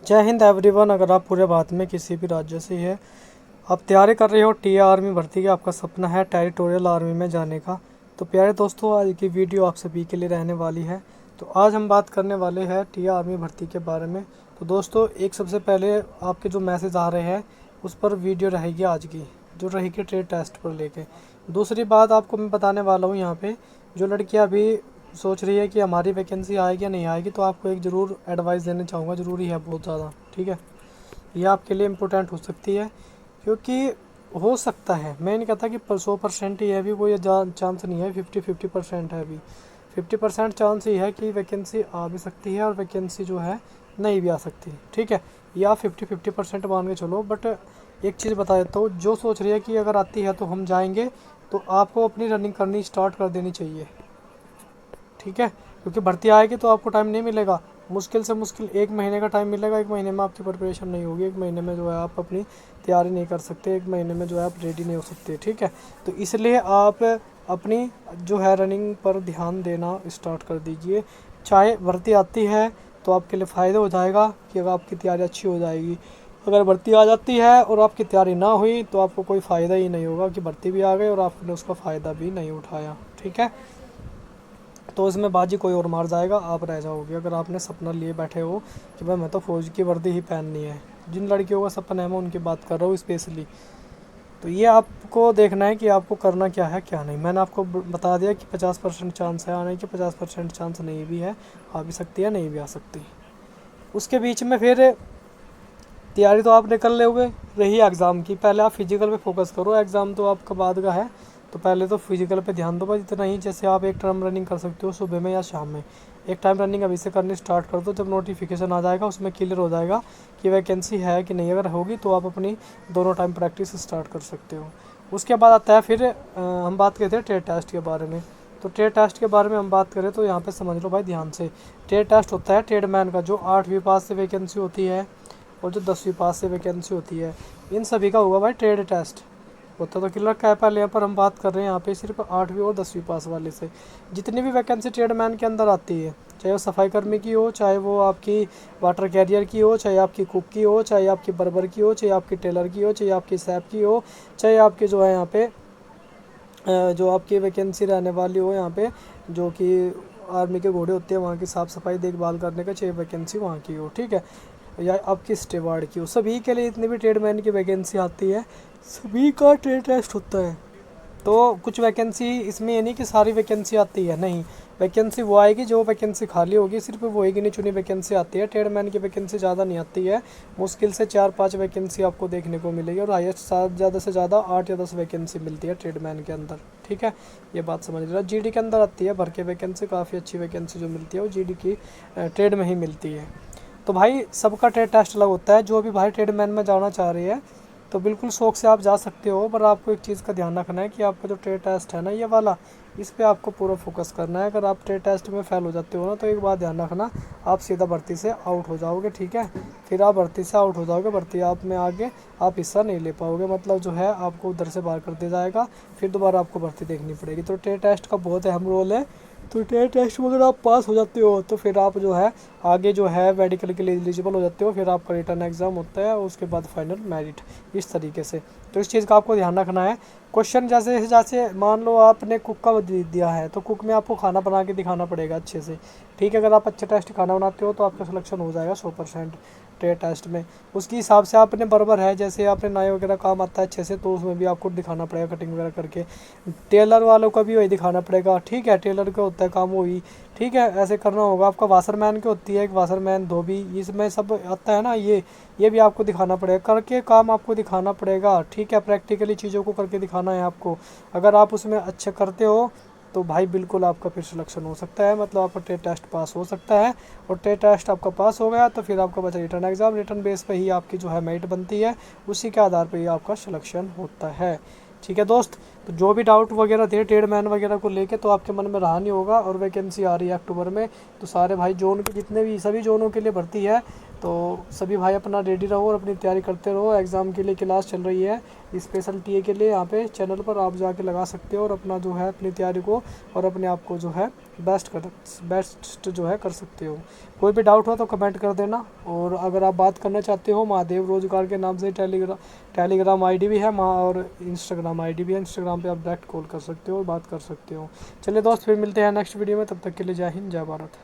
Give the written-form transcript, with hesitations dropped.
जय हिंद एवरीवन। अगर आप पूरे भारत में किसी भी राज्य से है, आप तैयारी कर रहे हो टी आर्मी भर्ती की, आपका सपना है टेरिटोरियल आर्मी में जाने का, तो प्यारे दोस्तों आज की वीडियो आप सभी के लिए रहने वाली है। तो आज हम बात करने वाले हैं टी आर्मी भर्ती के बारे में। तो दोस्तों एक सबसे पहले आपके जो मैसेज आ रहे हैं उस पर वीडियो रहेगी आज की, जो रहेगी ट्रेड टेस्ट पर लेके। दूसरी बात आपको मैं बताने वाला हूँ यहाँ पे, जो लड़कियाँ अभी सोच रही है कि हमारी वैकेंसी आएगी या नहीं आएगी, तो आपको एक ज़रूर एडवाइस देना चाहूँगा, ज़रूरी है बहुत ज़्यादा। ठीक है, ये आपके लिए इम्पोर्टेंट हो सकती है, क्योंकि हो सकता है, मैं नहीं कहता कि 100% ही है, अभी कोई चांस नहीं है, 50-50% है अभी। 50% चांस ही है कि वैकेंसी आ भी सकती है और वैकेंसी जो है नहीं भी आ सकती। ठीक है, या आप 50-50% मान के चलो। बट एक चीज़ बता देता हूँ, जो सोच रही है कि अगर आती है तो हम जाएंगे, तो आपको अपनी रनिंग करनी स्टार्ट कर देनी चाहिए। ठीक है, क्योंकि भर्ती आएगी तो आपको टाइम नहीं मिलेगा, मुश्किल से मुश्किल 1 महीने का टाइम मिलेगा। 1 महीने में आपकी प्रिपरेशन नहीं होगी, 1 महीने में जो है आप अपनी तैयारी नहीं कर सकते, 1 महीने में जो है आप रेडी नहीं हो सकते। ठीक है, तो इसलिए आप अपनी जो है रनिंग पर ध्यान देना स्टार्ट कर दीजिए। चाहे भर्ती आती है तो आपके लिए फ़ायदा हो जाएगा कि अगर आपकी तैयारी अच्छी हो जाएगी। अगर भर्ती आ जाती है और आपकी तैयारी ना हुई तो आपको कोई फ़ायदा ही नहीं होगा कि भर्ती भी आ गई और आपने उसका फ़ायदा भी नहीं उठाया। ठीक है, तो इसमें बाजी कोई और मार जाएगा, आप रह जाओगे। अगर आपने सपना लिए बैठे हो कि भाई मैं तो फ़ौज की वर्दी ही पहननी है, जिन लड़कियों का सपना है मैं उनकी बात कर रहा हूँ स्पेशली, तो ये आपको देखना है कि आपको करना क्या है क्या नहीं। मैंने आपको बता दिया कि 50% चांस है आने की, 50% चांस नहीं भी है, आ भी सकती है नहीं भी आ सकती। उसके बीच में फिर तैयारी तो आपने कर लोगे, रही एग्ज़ाम की, पहले आप फिजिकल पे फोकस करो, एग्ज़ाम तो आपका बाद का है। तो पहले तो फिजिकल पे ध्यान दो बस, इतना ही। जैसे आप एक टाइम रनिंग कर सकते हो सुबह में या शाम में, एक टाइम रनिंग अभी से करनी स्टार्ट कर दो। जब नोटिफिकेशन आ जाएगा उसमें क्लियर हो जाएगा कि वैकेंसी है कि नहीं, अगर होगी तो आप अपनी दोनों टाइम प्रैक्टिस स्टार्ट कर सकते हो। उसके बाद आता है फिर हम बात करते हैं ट्रेड टेस्ट के बारे में। तो ट्रेड टेस्ट के बारे में हम बात करें तो यहाँ पे समझ लो भाई ध्यान से, ट्रेड टेस्ट होता है ट्रेडमैन का, जो 8वीं पास से वैकेंसी होती है और जो 10वीं पास से वैकेंसी होती है, इन सभी का होगा भाई ट्रेड टेस्ट। होता तो क्लियर का है पहले, यहाँ पर हम बात कर रहे हैं यहाँ पे सिर्फ 8वीं और 10वीं पास वाले से। जितनी भी वैकेंसी ट्रेडमैन के अंदर आती है, चाहे वो सफाई कर्मी की हो, चाहे वो आपकी वाटर कैरियर की हो, चाहे आपकी कुक की हो, चाहे आपकी बर्बर की हो, चाहे आपकी टेलर की हो, चाहे आपकी सैप की हो, चाहे आपकी जो है यहाँ पे जो आपकी वैकेंसी रहने वाली हो यहाँ पे, जो कि आर्मी के घोड़े होते हैं वहाँ की साफ़ सफाई देखभाल करने का, चाहे वैकेंसी वहाँ की हो। ठीक है, या आपकी स्टेवार्ड की हो, सभी के लिए इतनी भी ट्रेडमैन की वैकेंसी आती है, सभी का ट्रेड टेस्ट होता है। तो कुछ वैकेंसी इसमें ये नहीं कि सारी वैकेंसी आती है, नहीं, वैकेंसी वो आएगी जो वैकेंसी खाली होगी, सिर्फ वो एक गिनी चुनी वैकेंसी आती है। ट्रेडमैन की वैकेंसी ज़्यादा नहीं आती है, मुश्किल से 4-5 वैकेंसी आपको देखने को मिलेगी, और हाईएस्ट ज़्यादा से ज़्यादा 8 या 10 वैकेंसी मिलती है ट्रेडमैन के अंदर। ठीक है, ये बात समझ रहा। जीडी के अंदर आती है भर के वैकेंसी, काफ़ी अच्छी वैकेंसी जो मिलती है वो जीडी की ट्रेड में ही मिलती है। तो भाई सबका ट्रेड टेस्ट अलग होता है, जो भी भाई ट्रेडमैन में जाना चाह रही है तो बिल्कुल शौक से आप जा सकते हो, पर आपको एक चीज़ का ध्यान रखना है कि आपका जो ट्रेड टेस्ट है ना ये वाला, इस पे आपको पूरा फोकस करना है। अगर आप ट्रेड टेस्ट में फेल हो जाते हो ना, तो एक बात ध्यान रखना, आप सीधा भर्ती से आउट हो जाओगे। ठीक है, फिर आप भर्ती से आउट हो जाओगे, भर्ती आप में आगे आप हिस्सा नहीं ले पाओगे, मतलब जो है आपको उधर से बाहर कर दिया जाएगा, फिर दोबारा आपको भर्ती देखनी पड़ेगी। तो ट्रेड टेस्ट का बहुत अहम रोल है। तो ट्रेड टेस्ट में अगर आप पास हो जाते हो तो फिर आप जो है आगे जो है मेडिकल के लिए एलिजिबल हो जाते हो, फिर आपका रिटर्न एग्ज़ाम होता है और उसके बाद फाइनल मेरिट, इस तरीके से। तो इस चीज़ का आपको ध्यान रखना है। क्वेश्चन जैसे जैसे मान लो आपने कुक का दिया है, तो कुक में आपको खाना बना के दिखाना पड़ेगा अच्छे से। ठीक है, अगर आप अच्छा टेस्ट खाना बनाते हो तो आपका सिलेक्शन हो जाएगा 100% ट्रेड टेस्ट में। उसके हिसाब से आपने बराबर है, जैसे आपने नाई वगैरह काम आता है अच्छे से, तो उसमें भी आपको दिखाना पड़ेगा कटिंग वगैरह करके। टेलर वालों का भी वही दिखाना पड़ेगा। ठीक है, टेलर का होता है काम वही। ठीक है, ऐसे करना होगा। आपका वाशरमैन की होती है एक वाशरमैन, धोबी, इसमें सब आता है ना, ये भी आपको दिखाना पड़ेगा, करके काम आपको दिखाना पड़ेगा। ठीक है, प्रैक्टिकली चीज़ों को करके दिखाना है आपको। अगर आप उसमें अच्छे करते हो तो भाई बिल्कुल आपका फिर सिलेक्शन हो सकता है, मतलब आपका ट्रेड टेस्ट पास हो सकता है। और ट्रेड टेस्ट आपका पास हो गया तो फिर आपका बचा रिटर्न एग्ज़ाम, रिटर्न बेस पे ही आपकी जो है मेरिट बनती है, उसी के आधार पर ही आपका सिलेक्शन होता है। ठीक है दोस्त, तो जो भी डाउट वगैरह थे ट्रेडमैन वगैरह को लेके तो आपके मन में रहा नहीं होगा। और वैकेंसी आ रही है अक्टूबर में, तो सारे भाई जोन के जितने भी सभी जोनों के लिए भर्ती है, तो सभी भाई अपना रेडी रहो और अपनी तैयारी करते रहो। एग्ज़ाम के लिए क्लास चल रही है स्पेशल टीए के लिए, यहाँ पे चैनल पर आप जाके लगा सकते हो और अपना जो है अपनी तैयारी को और अपने आप को जो है बेस्ट जो है कर सकते हो। कोई भी डाउट हो तो कमेंट कर देना। और अगर आप बात करना चाहते हो, महादेव रोजगार के नाम से टेलीग्राम आईडी भी है और इंस्टाग्राम आईडी भी है। इंस्टाग्राम पे आप डायरेक्ट कॉल कर सकते हो और बात कर सकते हो। चलिए दोस्त, फिर मिलते हैं नेक्स्ट वीडियो में, तब तक के लिए जय हिंद जय भारत।